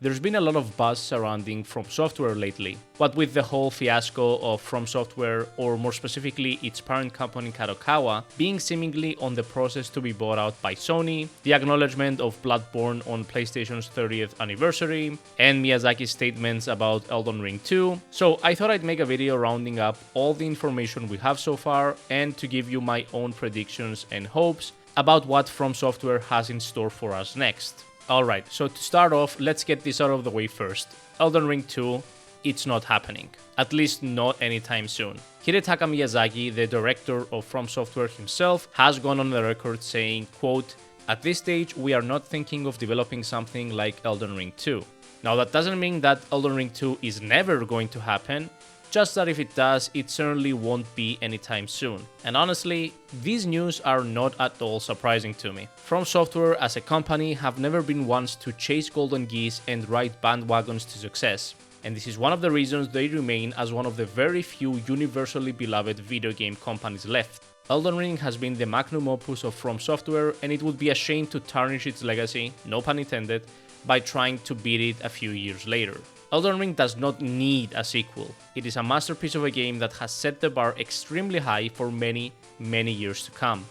There's been a lot of buzz surrounding FromSoftware lately. What with the whole fiasco of FromSoftware, or more specifically its parent company Kadokawa, being seemingly on the process to be bought out by Sony, the acknowledgement of Bloodborne on PlayStation's 30th anniversary, and Miyazaki's statements about Elden Ring 2. So I thought I'd make a video rounding up all the information we have so far and to give you my own predictions and hopes about what FromSoftware has in store for us next. Alright, so to start off, let's get this out of the way first. Elden Ring 2, it's not happening. At least not anytime soon. Hidetaka Miyazaki, the director of FromSoftware himself, has gone on the record saying, quote, "At this stage, we are not thinking of developing something like Elden Ring 2. Now that doesn't mean that Elden Ring 2 is never going to happen, just that if it does, it certainly won't be anytime soon." And honestly, these news are not at all surprising to me. FromSoftware as a company have never been ones to chase golden geese and ride bandwagons to success. And this is one of the reasons they remain as one of the very few universally beloved video game companies left. Elden Ring has been the magnum opus of FromSoftware, and it would be a shame to tarnish its legacy, no pun intended, by trying to beat it a few years later. Elden Ring does not need a sequel. It is a masterpiece of a game that has set the bar extremely high for many, many years to come.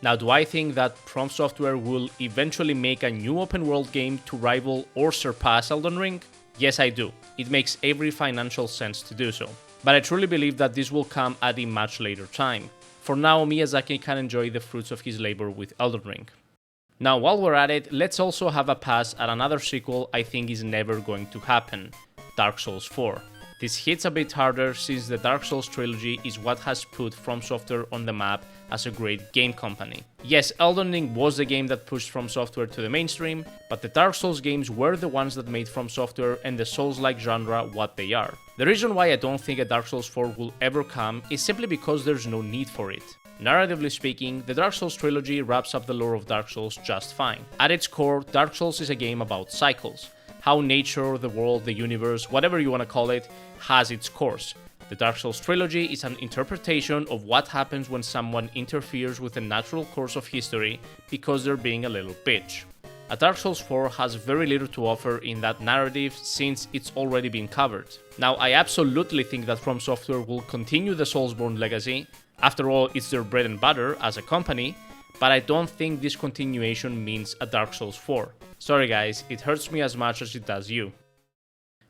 Now, do I think that FromSoftware will eventually make a new open world game to rival or surpass Elden Ring? Yes, I do. It makes every financial sense to do so. But I truly believe that this will come at a much later time. For now, Miyazaki can enjoy the fruits of his labor with Elden Ring. Now, while we're at it, let's also have a pass at another sequel I think is never going to happen, Dark Souls 4. This hits a bit harder since the Dark Souls trilogy is what has put FromSoftware on the map as a great game company. Yes, Elden Ring was the game that pushed FromSoftware to the mainstream, but the Dark Souls games were the ones that made FromSoftware and the Souls-like genre what they are. The reason why I don't think a Dark Souls 4 will ever come is simply because there's no need for it. Narratively speaking, the Dark Souls trilogy wraps up the lore of Dark Souls just fine. At its core, Dark Souls is a game about cycles. How nature, the world, the universe, whatever you want to call it, has its course. The Dark Souls trilogy is an interpretation of what happens when someone interferes with the natural course of history because they're being a little bitch. A Dark Souls 4 has very little to offer in that narrative since it's already been covered. Now, I absolutely think that FromSoftware will continue the Soulsborne legacy. After all, it's their bread and butter as a company, but I don't think this continuation means a Dark Souls 4. Sorry guys, it hurts me as much as it does you.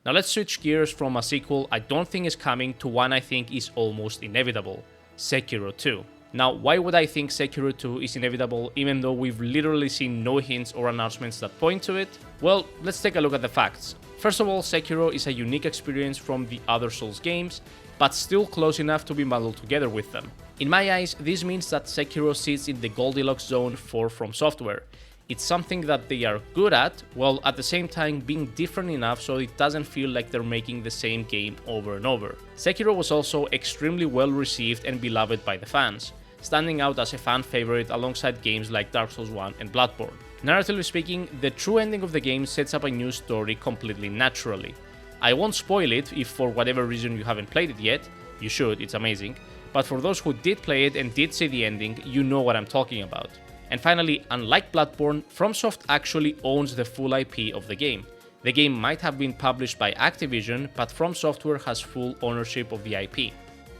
Now let's switch gears from a sequel I don't think is coming to one I think is almost inevitable, Sekiro 2. Now, why would I think Sekiro 2 is inevitable even though we've literally seen no hints or announcements that point to it? Well, let's take a look at the facts. First of all, Sekiro is a unique experience from the other Souls games, but still close enough to be muddled together with them. In my eyes, this means that Sekiro sits in the Goldilocks zone for FromSoftware. It's something that they are good at, while at the same time being different enough so it doesn't feel like they're making the same game over and over. Sekiro was also extremely well received and beloved by the fans, standing out as a fan favorite alongside games like Dark Souls 1 and Bloodborne. Narratively speaking, the true ending of the game sets up a new story completely naturally. I won't spoil it if for whatever reason you haven't played it yet. You should, it's amazing. But for those who did play it and did see the ending, you know what I'm talking about. And finally, unlike Bloodborne, FromSoft actually owns the full IP of the game. The game might have been published by Activision, but FromSoftware has full ownership of the IP,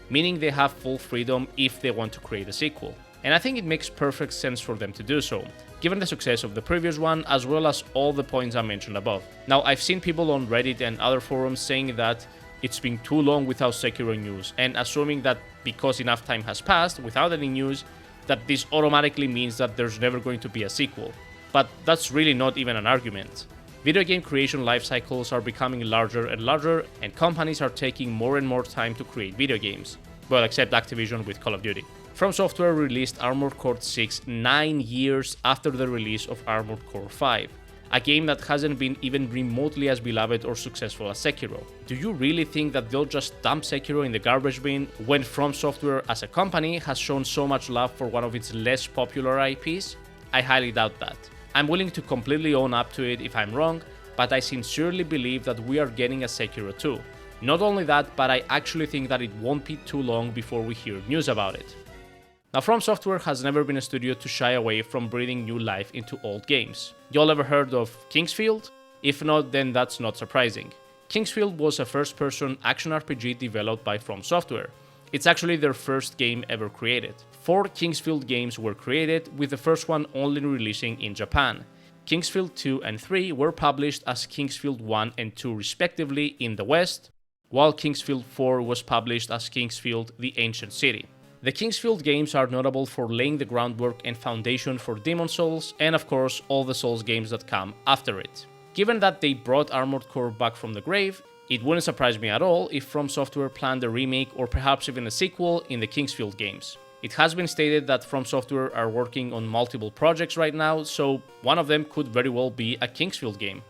meaning they have full freedom if they want to create a sequel. And I think it makes perfect sense for them to do so, given the success of the previous one as well as all the points I mentioned above. Now, I've seen people on Reddit and other forums saying that it's been too long without Sekiro news, and assuming that because enough time has passed without any news, that this automatically means that there's never going to be a sequel. But that's really not even an argument. Video game creation life cycles are becoming larger and larger, and companies are taking more and more time to create video games. Well, except Activision with Call of Duty. FromSoftware released Armored Core 6 9 years after the release of Armored Core 5, a game that hasn't been even remotely as beloved or successful as Sekiro. Do you really think that they'll just dump Sekiro in the garbage bin when FromSoftware as a company has shown so much love for one of its less popular IPs? I highly doubt that. I'm willing to completely own up to it if I'm wrong, but I sincerely believe that we are getting a Sekiro 2. Not only that, but I actually think that it won't be too long before we hear news about it. Now, FromSoftware has never been a studio to shy away from breathing new life into old games. Y'all ever heard of Kingsfield? If not, then that's not surprising. Kingsfield was a first-person action RPG developed by FromSoftware. It's actually their first game ever created. 4 Kingsfield games were created, with the first one only releasing in Japan. Kingsfield 2 and 3 were published as Kingsfield 1 and 2 respectively in the West, while Kingsfield 4 was published as Kingsfield: The Ancient City. The Kingsfield games are notable for laying the groundwork and foundation for Demon's Souls, and of course all the Souls games that come after it. Given that they brought Armored Core back from the grave, it wouldn't surprise me at all if FromSoftware planned a remake or perhaps even a sequel in the Kingsfield games. It has been stated that FromSoftware are working on multiple projects right now, so one of them could very well be a Kingsfield game.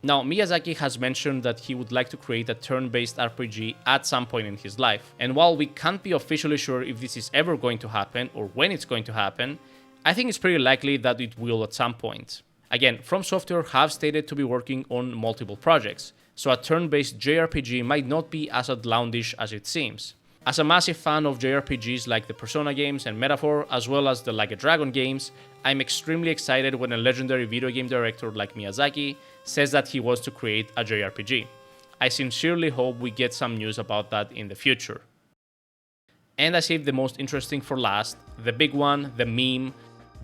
Now, Miyazaki has mentioned that he would like to create a turn-based RPG at some point in his life, and while we can't be officially sure if this is ever going to happen or when it's going to happen, I think it's pretty likely that it will at some point. Again, FromSoftware have stated to be working on multiple projects, so a turn-based JRPG might not be as outlandish as it seems. As a massive fan of JRPGs like the Persona games and Metaphor, as well as the Like a Dragon games, I'm extremely excited when a legendary video game director like Miyazaki says that he wants to create a JRPG. I sincerely hope we get some news about that in the future. And I saved the most interesting for last, the big one, the meme.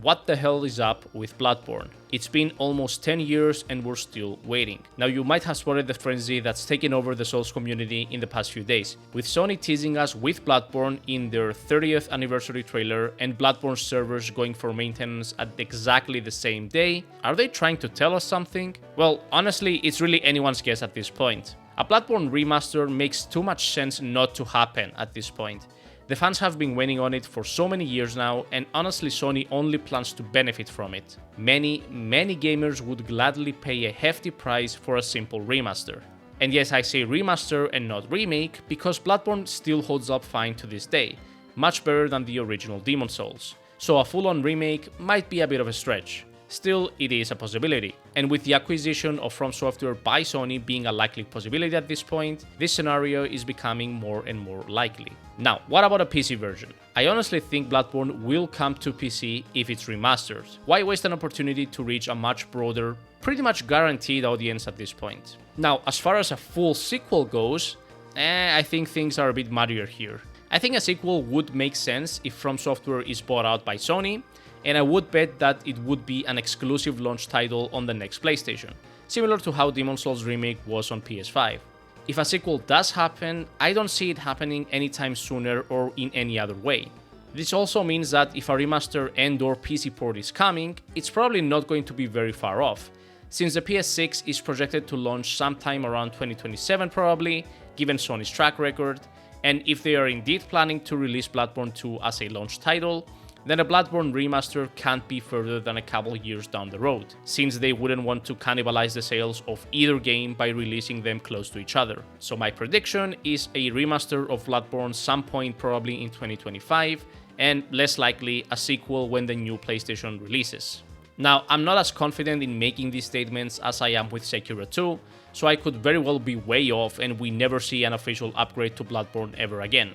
What the hell is up with Bloodborne? It's been almost 10 years and we're still waiting. Now you might have spotted the frenzy that's taken over the Souls community in the past few days, with Sony teasing us with Bloodborne in their 30th anniversary trailer and Bloodborne servers going for maintenance at exactly the same day. Are they trying to tell us something? Well, honestly, it's really anyone's guess at this point. A Bloodborne remaster makes too much sense not to happen at this point. The fans have been waiting on it for so many years now, and honestly Sony only plans to benefit from it. Many gamers would gladly pay a hefty price for a simple remaster. And yes, I say remaster and not remake, because Bloodborne still holds up fine to this day, much better than the original Demon's Souls. So a full-on remake might be a bit of a stretch. Still, it is a possibility, and with the acquisition of FromSoftware by Sony being a likely possibility at this point, this scenario is becoming more and more likely. Now, what about a PC version? I honestly think Bloodborne will come to PC if it's remastered. Why waste an opportunity to reach a much broader, pretty much guaranteed audience at this point? Now, as far as a full sequel goes, I think things are a bit muddier here. I think a sequel would make sense if FromSoftware is bought out by Sony, and I would bet that it would be an exclusive launch title on the next PlayStation, similar to how Demon's Souls Remake was on PS5. If a sequel does happen, I don't see it happening anytime sooner or in any other way. This also means that if a remaster and/or PC port is coming, it's probably not going to be very far off, since the PS6 is projected to launch sometime around 2027 probably, given Sony's track record, and if they are indeed planning to release Bloodborne 2 as a launch title, then a Bloodborne remaster can't be further than a couple years down the road, since they wouldn't want to cannibalize the sales of either game by releasing them close to each other. So my prediction is a remaster of Bloodborne some point probably in 2025, and less likely a sequel when the new PlayStation releases. Now, I'm not as confident in making these statements as I am with Sekiro 2, so I could very well be way off and we never see an official upgrade to Bloodborne ever again,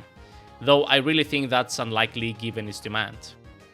though I really think that's unlikely given its demand.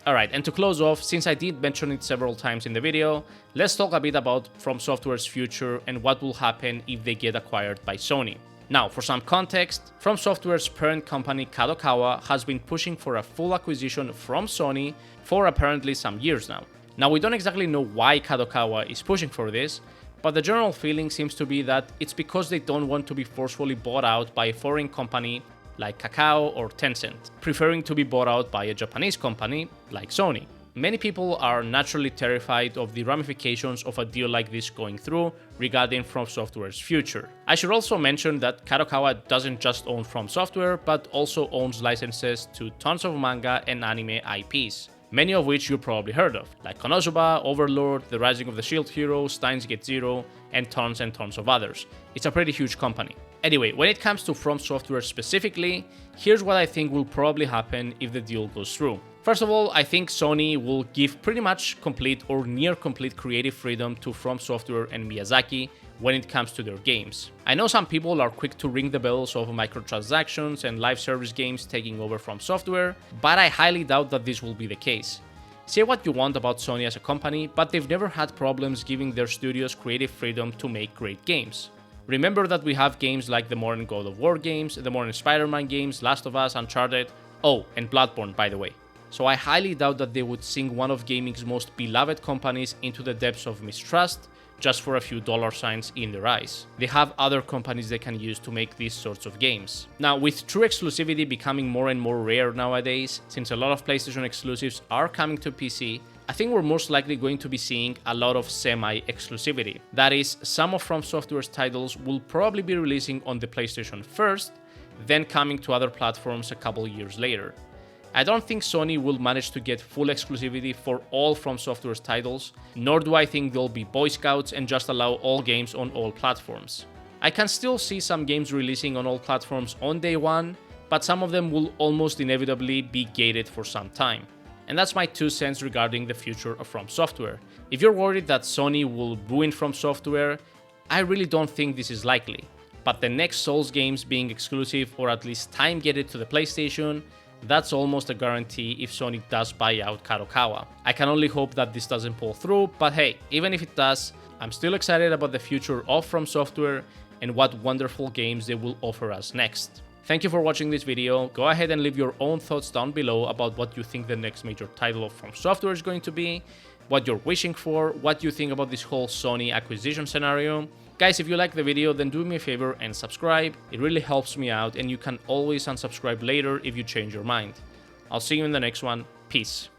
Alright, and to close off, since I did mention it several times in the video, let's talk a bit about FromSoftware's future and what will happen if they get acquired by Sony. Now, for some context, FromSoftware's parent company Kadokawa has been pushing for a full acquisition from Sony for apparently some years now. Now, we don't exactly know why Kadokawa is pushing for this, but the general feeling seems to be that it's because they don't want to be forcefully bought out by a foreign company like Kakao or Tencent, preferring to be bought out by a Japanese company like Sony. Many people are naturally terrified of the ramifications of a deal like this going through regarding FromSoftware's future. I should also mention that Kadokawa doesn't just own FromSoftware, but also owns licenses to tons of manga and anime IPs, many of which you probably heard of, like Konosuba, Overlord, The Rising of the Shield Hero, Steins Gate Zero, and tons of others. It's a pretty huge company. Anyway, when it comes to FromSoftware specifically, here's what I think will probably happen if the deal goes through. First of all, I think Sony will give pretty much complete or near complete creative freedom to FromSoftware and Miyazaki when it comes to their games. I know some people are quick to ring the bells of microtransactions and live service games taking over FromSoftware, but I highly doubt that this will be the case. Say what you want about Sony as a company, but they've never had problems giving their studios creative freedom to make great games. Remember that we have games like the modern God of War games, the modern Spider-Man games, Last of Us, Uncharted, oh, and Bloodborne, by the way. So I highly doubt that they would sink one of gaming's most beloved companies into the depths of mistrust just for a few dollar signs in their eyes. They have other companies they can use to make these sorts of games. Now, with true exclusivity becoming more and more rare nowadays, since a lot of PlayStation exclusives are coming to PC, I think we're most likely going to be seeing a lot of semi-exclusivity. That is, some of FromSoftware's titles will probably be releasing on the PlayStation first, then coming to other platforms a couple years later. I don't think Sony will manage to get full exclusivity for all FromSoftware's titles, nor do I think they'll be Boy Scouts and just allow all games on all platforms. I can still see some games releasing on all platforms on day one, but some of them will almost inevitably be gated for some time. And that's my 2 cents regarding the future of FromSoftware. If you're worried that Sony will ruin FromSoftware, I really don't think this is likely. But the next Souls games being exclusive or at least time gated to the PlayStation, that's almost a guarantee if Sony does buy out Kadokawa. I can only hope that this doesn't pull through, but hey, even if it does, I'm still excited about the future of FromSoftware and what wonderful games they will offer us next. Thank you for watching this video. Go ahead and leave your own thoughts down below about what you think the next major title of FromSoftware is going to be, what you're wishing for, what you think about this whole Sony acquisition scenario. Guys, if you like the video, then do me a favor and subscribe. It really helps me out, and you can always unsubscribe later if you change your mind. I'll see you in the next one. Peace.